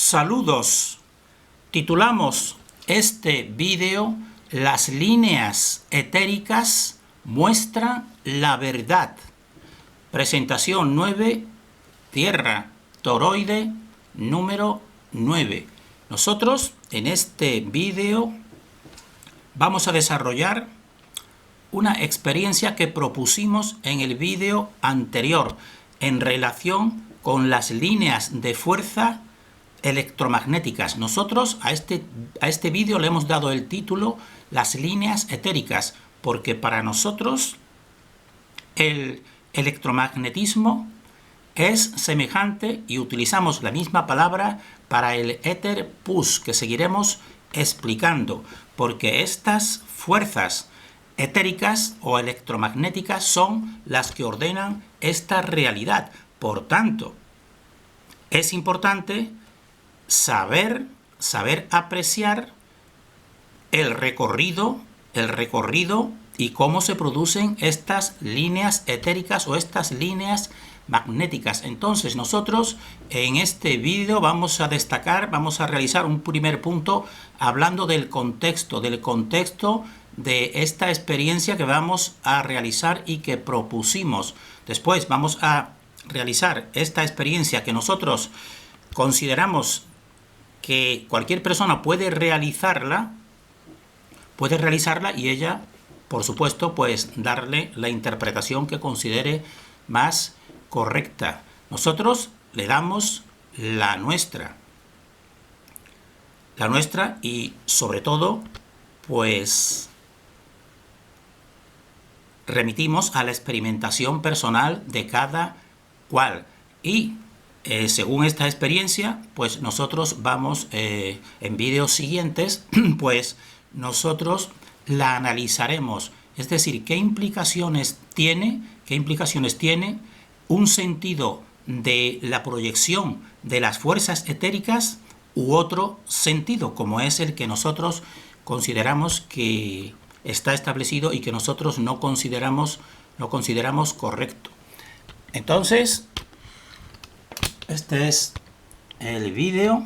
Saludos. Titulamos este vídeo "Las líneas etéricas muestran la verdad". Presentación 9, Tierra toroide número 9. Nosotros en este vídeo vamos a desarrollar una experiencia que propusimos en el vídeo anterior en relación con las líneas de fuerza electromagnéticas. Nosotros a este vídeo le hemos dado el título "Las líneas etéricas", porque para nosotros el electromagnetismo es semejante y utilizamos la misma palabra para el éter pus, que seguiremos explicando, porque estas fuerzas etéricas o electromagnéticas son las que ordenan esta realidad. Por tanto, es importante saber apreciar el recorrido y cómo se producen estas líneas etéricas o estas líneas magnéticas. Entonces nosotros en este vídeo vamos a realizar un primer punto hablando del contexto de esta experiencia que vamos a realizar y que propusimos. Después vamos a realizar esta experiencia que nosotros consideramos que cualquier persona puede realizarla y ella, por supuesto, pues darle la interpretación que considere más correcta. Nosotros le damos la nuestra y sobre todo pues remitimos a la experimentación personal de cada cual y según esta experiencia pues nosotros vamos en vídeos siguientes pues nosotros la analizaremos, es decir, qué implicaciones tiene un sentido de la proyección de las fuerzas etéricas u otro sentido, como es el que nosotros consideramos que está establecido y que nosotros no consideramos correcto. Entonces, este es el vídeo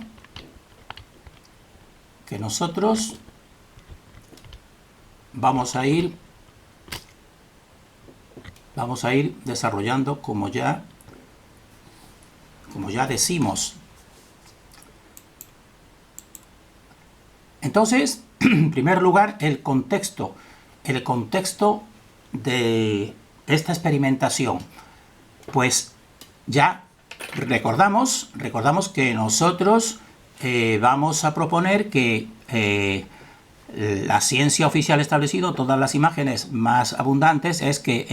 que nosotros vamos a ir desarrollando como ya decimos. Entonces, en primer lugar, el contexto de esta experimentación. Pues ya recordamos que nosotros vamos a proponer que la ciencia oficial establecido, todas las imágenes más abundantes, es que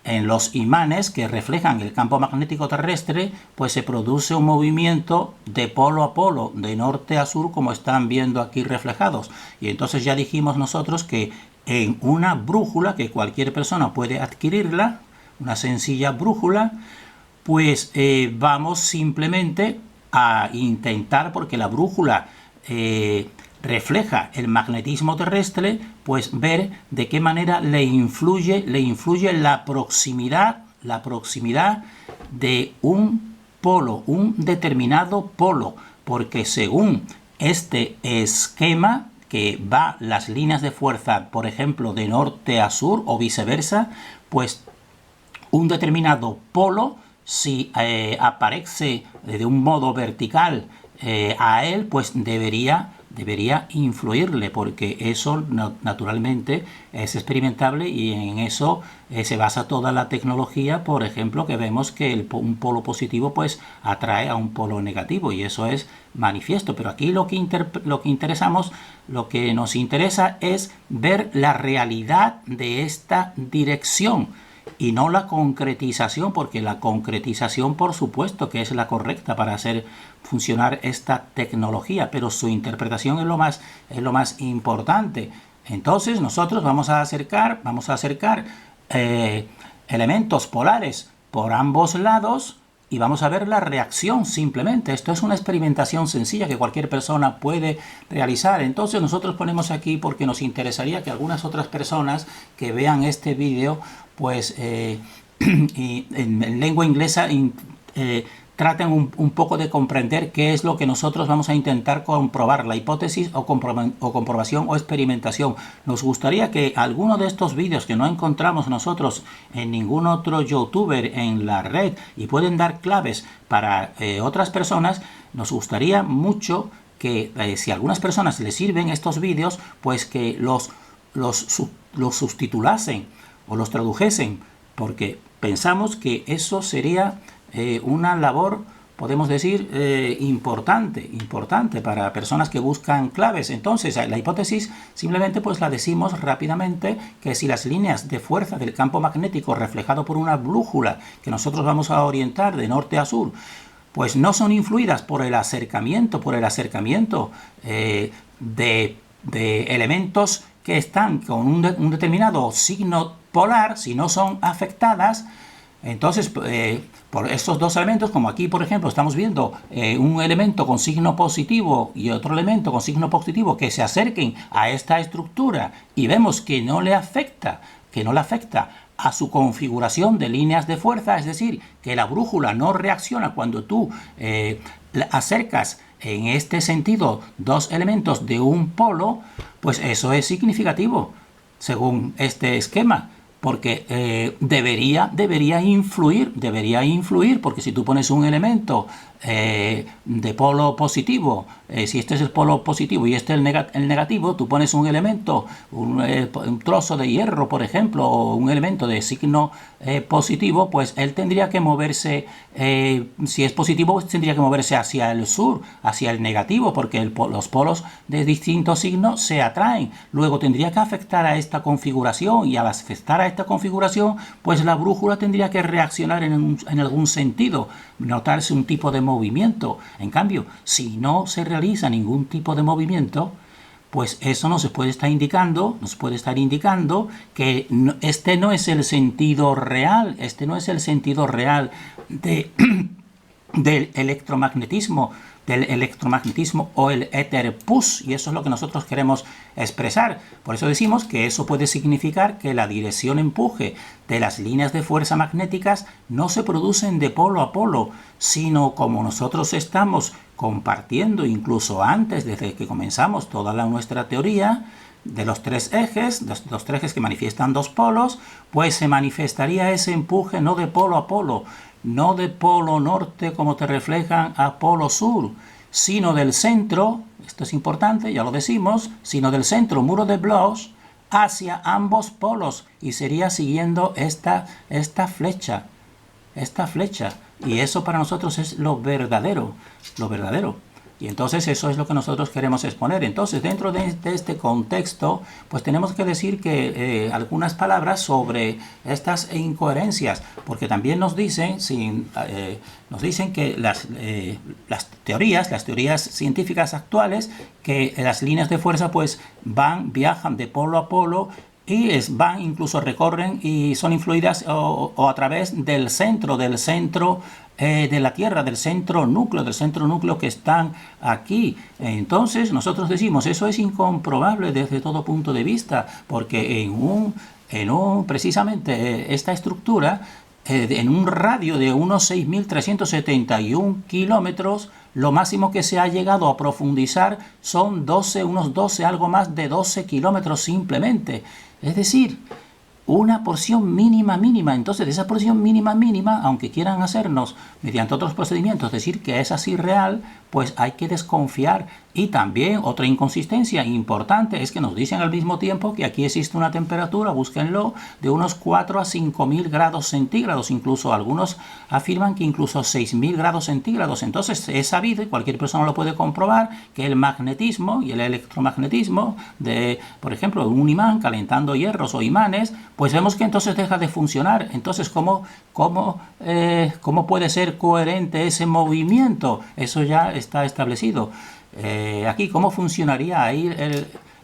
en los imanes que reflejan el campo magnético terrestre, pues se produce un movimiento de polo a polo, de norte a sur, como están viendo aquí reflejados. Y entonces ya dijimos nosotros que en una brújula, que cualquier persona puede adquirirla, una sencilla brújula, pues vamos simplemente a intentar, porque la brújula refleja el magnetismo terrestre, pues ver de qué manera le influye la proximidad de un polo, un determinado polo, porque según este esquema que va las líneas de fuerza, por ejemplo, de norte a sur o viceversa, pues un determinado polo, si aparece de un modo vertical a él, pues debería influirle, porque eso naturalmente es experimentable y en eso se basa toda la tecnología. Por ejemplo, que vemos que un polo positivo pues atrae a un polo negativo y eso es manifiesto. Pero aquí lo que nos interesa es ver la realidad de esta dirección y no la concretización, porque la concretización por supuesto que es la correcta para hacer funcionar esta tecnología, pero su interpretación es lo más importante. Entonces nosotros vamos a acercar elementos polares por ambos lados y vamos a ver la reacción simplemente. Esto es una experimentación sencilla que cualquier persona puede realizar. Entonces nosotros ponemos aquí porque nos interesaría que algunas otras personas que vean este vídeo pues y en lengua inglesa traten un poco de comprender qué es lo que nosotros vamos a intentar comprobar, la hipótesis o comprobación o experimentación. Nos gustaría que alguno de estos vídeos que no encontramos nosotros en ningún otro youtuber en la red y pueden dar claves para otras personas, nos gustaría mucho que si a algunas personas les sirven estos vídeos, pues que los subtitulasen o los tradujesen, porque pensamos que eso sería una labor, podemos decir, importante para personas que buscan claves. Entonces, la hipótesis simplemente pues la decimos rápidamente, que si las líneas de fuerza del campo magnético reflejado por una brújula que nosotros vamos a orientar de norte a sur, pues no son influidas por el acercamiento de elementos que están con un determinado signo polar, si no son afectadas, entonces por estos dos elementos, como aquí por ejemplo estamos viendo un elemento con signo positivo y otro elemento con signo positivo que se acerquen a esta estructura y vemos que no le afecta a su configuración de líneas de fuerza, es decir, que la brújula no reacciona cuando tú acercas en este sentido dos elementos de un polo, pues eso es significativo, según este esquema, porque debería influir, porque si tú pones un elemento de polo positivo, si este es el polo positivo y este es el negativo, tú pones un elemento, un trozo de hierro, por ejemplo, o un elemento de signo positivo, pues él tendría que moverse, si es positivo, pues tendría que moverse hacia el sur, hacia el negativo, porque los polos de distintos signos se atraen. Luego tendría que afectar a esta configuración, y al afectar a esta configuración, pues la brújula tendría que reaccionar en algún sentido, notarse un tipo de movimiento. En cambio, si no se realiza ningún tipo de movimiento, pues eso nos puede estar indicando que este no es el sentido real, del electromagnetismo, o el éter pus, y eso es lo que nosotros queremos expresar. Por eso decimos que eso puede significar que la dirección empuje de las líneas de fuerza magnéticas no se producen de polo a polo, sino como nosotros estamos compartiendo incluso antes, desde que comenzamos toda nuestra teoría de los tres ejes que manifiestan dos polos, pues se manifestaría ese empuje no de polo a polo, no de polo norte como te reflejan a polo sur, sino del centro, esto es importante, ya lo decimos, sino del centro, muro de Bloch, hacia ambos polos, y sería siguiendo esta flecha, y eso para nosotros es lo verdadero. Y entonces eso es lo que nosotros queremos exponer. Entonces, dentro de este contexto, pues tenemos que decir que algunas palabras sobre estas incoherencias, porque también nos dicen que las teorías científicas actuales, que las líneas de fuerza pues viajan de polo a polo, y incluso recorren y son influidas o a través del centro de la Tierra, del centro núcleo que están aquí. Entonces nosotros decimos, eso es incomprobable desde todo punto de vista, porque precisamente esta estructura, en un radio de unos 6.371 kilómetros, lo máximo que se ha llegado a profundizar son algo más de 12 kilómetros simplemente. Es decir, una porción mínima. Entonces, de esa porción mínima, aunque quieran hacernos, mediante otros procedimientos, decir que es así real, pues hay que desconfiar. Y también otra inconsistencia importante es que nos dicen al mismo tiempo que aquí existe una temperatura, búsquenlo, de unos 4 a 5.000 grados centígrados. Incluso algunos afirman que incluso 6.000 grados centígrados. Entonces es sabido, y cualquier persona lo puede comprobar, que el magnetismo y el electromagnetismo por ejemplo, un imán calentando hierros o imanes, pues vemos que entonces deja de funcionar. Entonces, ¿cómo puede ser coherente ese movimiento? Eso ya está establecido. Aquí, ¿cómo funcionaría ahí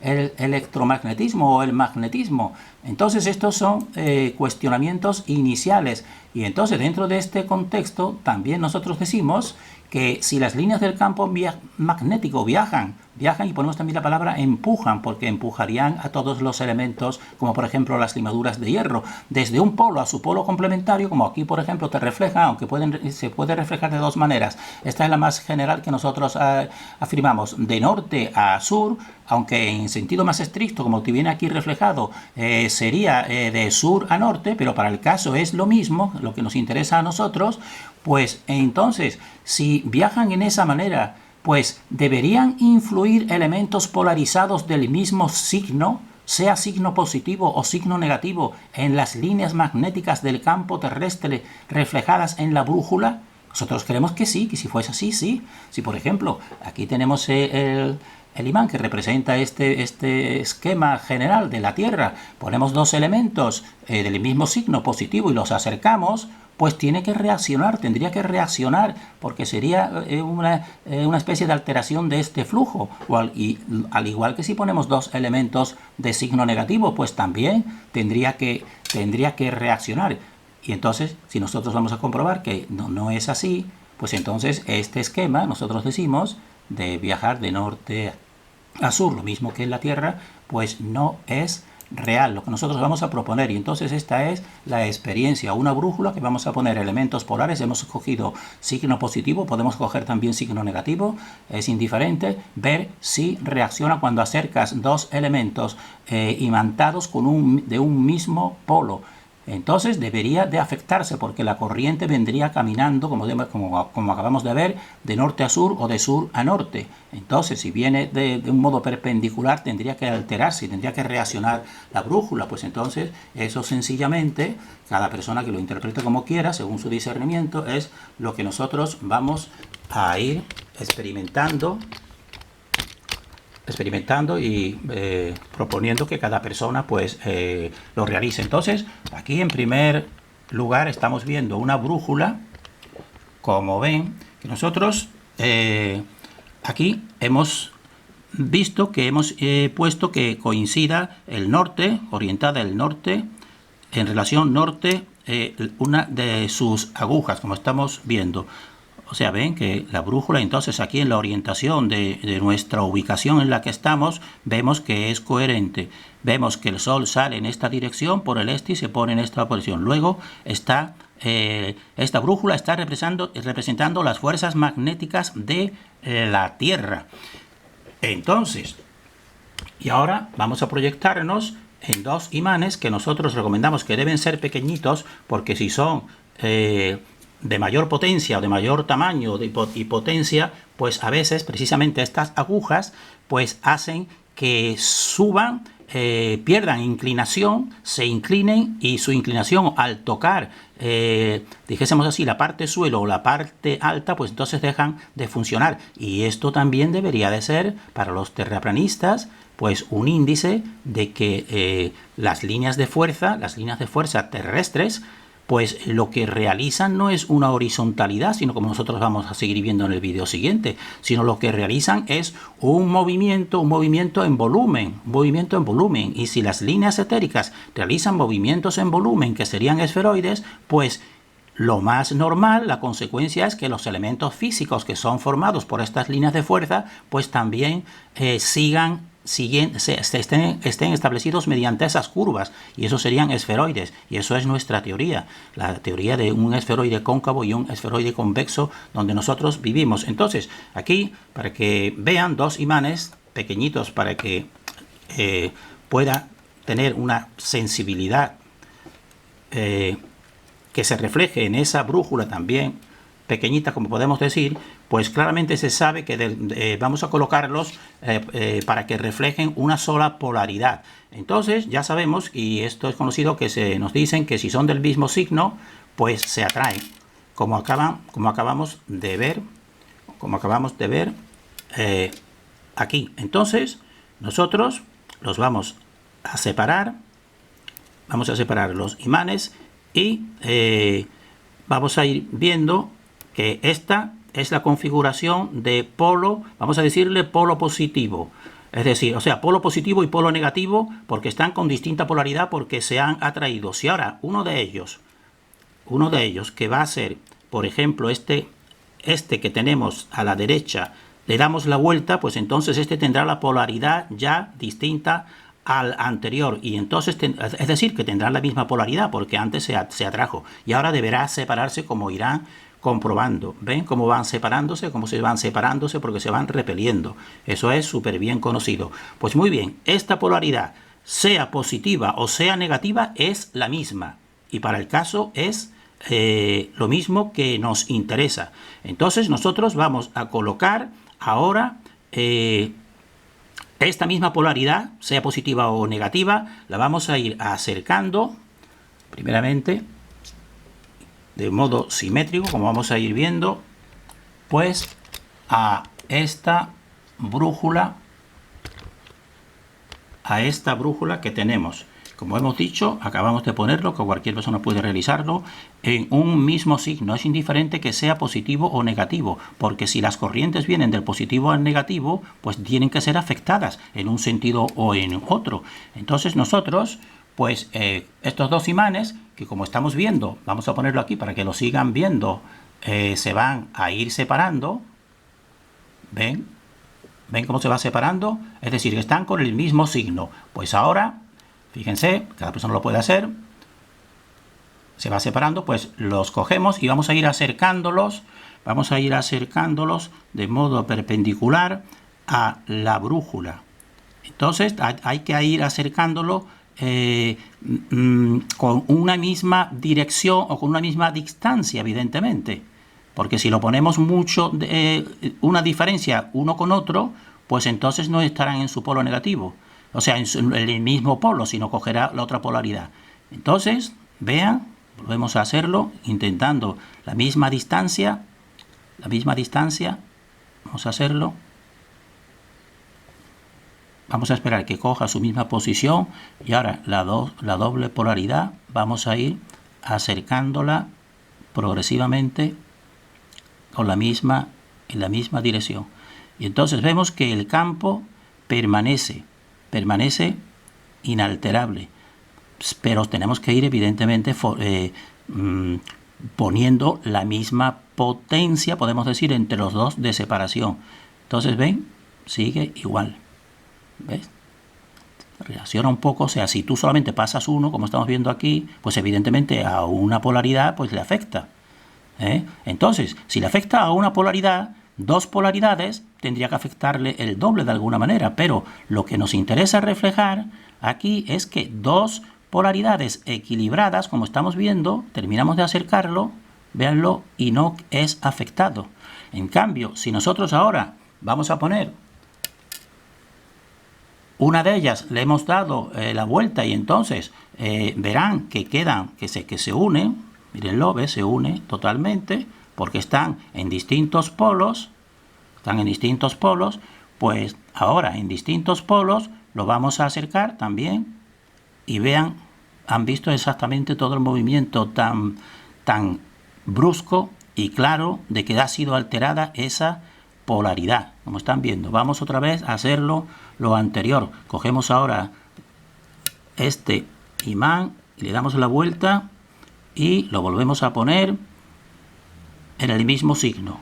el electromagnetismo o el magnetismo? Entonces, estos son cuestionamientos iniciales. Y entonces, dentro de este contexto, también nosotros decimos que si las líneas del campo magnético viajan y ponemos también la palabra empujan, porque empujarían a todos los elementos, como por ejemplo las limaduras de hierro, desde un polo a su polo complementario, como aquí por ejemplo te refleja, aunque se puede reflejar de dos maneras. Esta es la más general que nosotros afirmamos, de norte a sur, aunque en sentido más estricto, como te viene aquí reflejado, sería de sur a norte, pero para el caso es lo mismo, lo que nos interesa a nosotros. Pues entonces, si viajan en esa manera, pues deberían influir elementos polarizados del mismo signo, sea signo positivo o signo negativo, en las líneas magnéticas del campo terrestre reflejadas en la brújula. Nosotros creemos que sí, que si fuese así, sí. Si por ejemplo, aquí tenemos el imán que representa este esquema general de la Tierra, ponemos dos elementos del mismo signo positivo y los acercamos, pues tiene que reaccionar, tendría que reaccionar, porque sería una especie de alteración de este flujo. Al igual que si ponemos dos elementos de signo negativo, pues también tendría que reaccionar. Y entonces, si nosotros vamos a comprobar que no es así, pues entonces este esquema, nosotros decimos, de viajar de norte a sur, lo mismo que en la Tierra, pues no es real, lo que nosotros vamos a proponer. Y entonces esta es la experiencia, una brújula que vamos a poner elementos polares. Hemos escogido signo positivo, podemos coger también signo negativo, es indiferente. Ver si reacciona cuando acercas dos elementos imantados de un mismo polo. Entonces debería de afectarse, porque la corriente vendría caminando, como acabamos de ver, de norte a sur o de sur a norte. Entonces, si viene de un modo perpendicular, tendría que alterarse y tendría que reaccionar la brújula. Pues entonces, eso sencillamente, cada persona que lo interprete como quiera, según su discernimiento, es lo que nosotros vamos a ir experimentando y proponiendo que cada persona pues lo realice. Entonces, aquí en primer lugar estamos viendo una brújula, como ven, que nosotros aquí hemos visto que hemos puesto que coincida el norte, orientada el norte, en relación norte, una de sus agujas, como estamos viendo. O sea, ven que la brújula, entonces aquí en la orientación de nuestra ubicación en la que estamos, vemos que es coherente. Vemos que el Sol sale en esta dirección por el este y se pone en esta posición. Luego esta brújula está representando las fuerzas magnéticas de la Tierra. Entonces, y ahora vamos a proyectarnos en dos imanes que nosotros recomendamos que deben ser pequeñitos, porque si son de mayor potencia o de mayor tamaño y potencia, pues a veces precisamente estas agujas pues hacen que suban, pierdan inclinación, se inclinen, y su inclinación al tocar, dijésemos así, la parte suelo o la parte alta, pues entonces dejan de funcionar. Y esto también debería de ser para los terraplanistas pues un índice de que las líneas de fuerza terrestres, pues lo que realizan no es una horizontalidad, sino, como nosotros vamos a seguir viendo en el vídeo siguiente, sino lo que realizan es un movimiento en volumen, y si las líneas etéricas realizan movimientos en volumen que serían esferoides, pues lo más normal, la consecuencia es que los elementos físicos que son formados por estas líneas de fuerza, pues también estén establecidos mediante esas curvas, y eso serían esferoides. Y eso es nuestra teoría, la teoría de un esferoide cóncavo y un esferoide convexo donde nosotros vivimos. Entonces, aquí, para que vean dos imanes pequeñitos, para que pueda tener una sensibilidad que se refleje en esa brújula también pequeñita, como podemos decir, pues claramente se sabe que vamos a colocarlos para que reflejen una sola polaridad. Entonces ya sabemos, y esto es conocido, que nos dicen que si son del mismo signo, pues se atraen, como acabamos de ver aquí. Entonces nosotros los vamos a separar los imanes, y vamos a ir viendo que esta es la configuración de polo, vamos a decirle polo positivo. Es decir, o sea, polo positivo y polo negativo, porque están con distinta polaridad, porque se han atraído. Si ahora uno de ellos que va a ser, por ejemplo, este este que tenemos a la derecha le damos la vuelta, pues entonces este tendrá la polaridad ya distinta al anterior, y entonces es decir, que tendrán la misma polaridad porque antes se atrajo, y ahora deberá separarse, como irán comprobando. ¿Ven cómo van separándose? Cómo se van separándose porque se van repeliendo. Eso es súper bien conocido. Pues muy bien, esta polaridad, sea positiva o sea negativa, es la misma, y para el caso es lo mismo que nos interesa. Entonces nosotros vamos a colocar ahora esta misma polaridad, sea positiva o negativa, la vamos a ir acercando, primeramente, de modo simétrico, como vamos a ir viendo, pues a esta brújula que tenemos. Como hemos dicho, acabamos de ponerlo, que cualquier persona puede realizarlo, en un mismo signo. Es indiferente que sea positivo o negativo, porque si las corrientes vienen del positivo al negativo, pues tienen que ser afectadas en un sentido o en otro. Entonces nosotros, pues estos dos imanes, que como estamos viendo, vamos a ponerlo aquí para que lo sigan viendo, se van a ir separando. ¿Ven? ¿Ven cómo se va separando? Es decir, que están con el mismo signo. Pues ahora, fíjense, cada persona lo puede hacer. Se va separando, pues los cogemos y vamos a ir acercándolos. Vamos a ir acercándolos de modo perpendicular a la brújula. Entonces hay que ir acercándolo con una misma dirección o con una misma distancia, evidentemente. Porque si lo ponemos mucho, una diferencia uno con otro, pues entonces no estarán en su polo negativo. O sea, en el mismo polo, sino cogerá la otra polaridad. Entonces, vean, volvemos a hacerlo, intentando la misma distancia. Vamos a hacerlo. Vamos a esperar que coja su misma posición y ahora la doble polaridad vamos a ir acercándola progresivamente en la misma dirección. Y entonces vemos que el campo permanece inalterable, pero tenemos que ir evidentemente poniendo la misma potencia, podemos decir, entre los dos de separación. Entonces, ven, sigue igual. ¿Ves? Reacciona un poco, o sea, si tú solamente pasas uno, como estamos viendo aquí, pues evidentemente a una polaridad pues le afecta. Entonces, si le afecta a una polaridad, dos polaridades, tendría que afectarle el doble de alguna manera, pero lo que nos interesa reflejar aquí es que dos polaridades equilibradas, como estamos viendo, terminamos de acercarlo, véanlo, y no es afectado. En cambio, si nosotros ahora vamos a poner una de ellas, le hemos dado la vuelta y entonces verán que quedan, que se unen, mírenlo, ¿ves? Se une totalmente porque están en distintos polos, pues ahora en distintos polos lo vamos a acercar también y vean, han visto exactamente todo el movimiento tan brusco y claro de que ha sido alterada esa polaridad, como están viendo. Vamos otra vez a hacerlo lo anterior. Cogemos ahora este imán y le damos la vuelta y lo volvemos a poner en el mismo signo.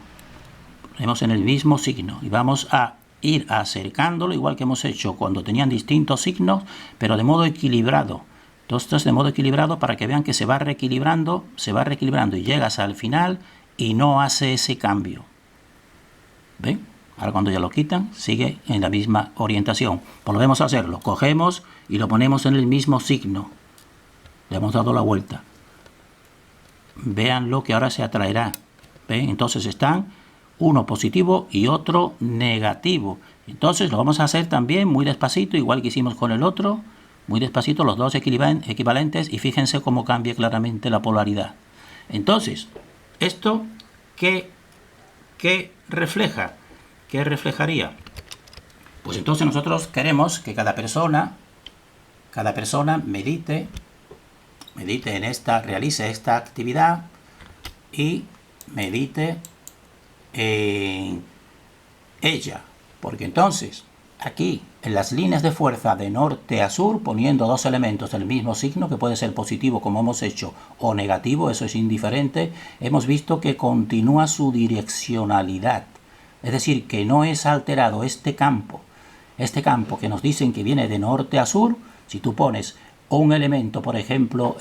Ponemos en el mismo signo y vamos a ir acercándolo, igual que hemos hecho cuando tenían distintos signos, pero de modo equilibrado. Entonces, de modo equilibrado para que vean que se va reequilibrando y llegas al final y no hace ese cambio. ¿Ven? Ahora cuando ya lo quitan, sigue en la misma orientación. Volvemos a hacerlo. Cogemos y lo ponemos en el mismo signo. Le hemos dado la vuelta. Vean lo que ahora se atraerá. ¿Ven? Entonces están uno positivo y otro negativo. Entonces lo vamos a hacer también muy despacito, igual que hicimos con el otro. Muy despacito, los dos equivalentes, y fíjense cómo cambia claramente la polaridad. Entonces, ¿esto qué refleja? ¿Qué reflejaría? Pues entonces nosotros queremos que cada persona medite en realice esta actividad y medite en ella. Porque entonces aquí en las líneas de fuerza de norte a sur, poniendo dos elementos del mismo signo, que puede ser positivo como hemos hecho o negativo, eso es indiferente, hemos visto que continúa su direccionalidad. Es decir, que no es alterado este campo que nos dicen que viene de norte a sur. Si tú pones un elemento, por ejemplo,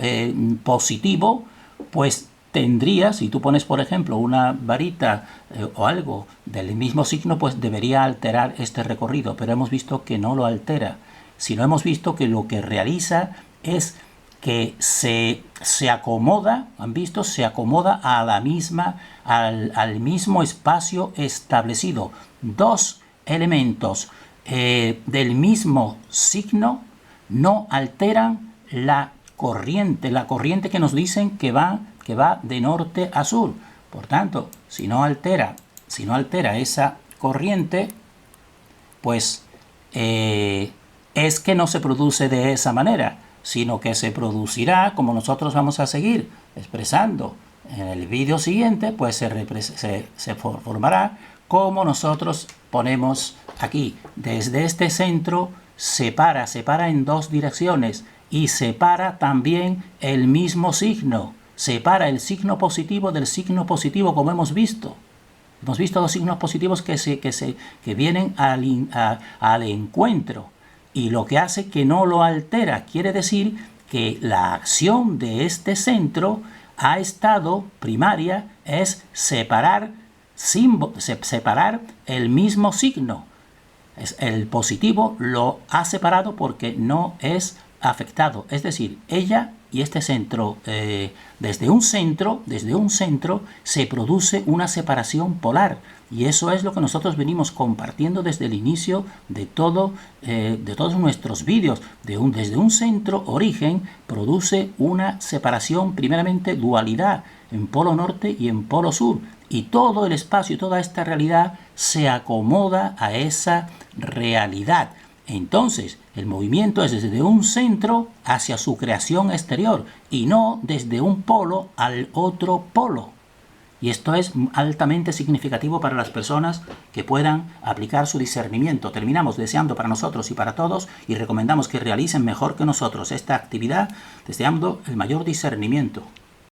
positivo, pues tendría, si tú pones, por ejemplo, una varita o algo del mismo signo, pues debería alterar este recorrido, pero hemos visto que no lo altera, sino hemos visto que lo que realiza es que se acomoda, han visto, se acomoda a la misma, al mismo espacio establecido. Dos elementos del mismo signo no alteran la corriente que nos dicen que va de norte a sur. Por tanto, si no altera esa corriente, pues es que no se produce de esa manera, sino que se producirá, como nosotros vamos a seguir expresando en el vídeo siguiente, pues se formará como nosotros ponemos aquí. Desde este centro separa en dos direcciones y separa también el mismo signo. Separa el signo positivo del signo positivo, como hemos visto. Hemos visto dos signos positivos que vienen al encuentro. Y lo que hace que no lo altera, quiere decir que la acción de este centro ha estado primaria, es separar el mismo signo. El positivo lo ha separado porque no es afectado. Es decir, ella y este centro, desde un centro se produce una separación polar. Y eso es lo que nosotros venimos compartiendo desde el inicio de todos nuestros vídeos. Desde un centro origen produce una separación, primeramente dualidad, en polo norte y en polo sur. Y todo el espacio, toda esta realidad se acomoda a esa realidad. Entonces, el movimiento es desde un centro hacia su creación exterior y no desde un polo al otro polo. Y esto es altamente significativo para las personas que puedan aplicar su discernimiento. Terminamos deseando para nosotros y para todos y recomendamos que realicen mejor que nosotros esta actividad, deseando el mayor discernimiento.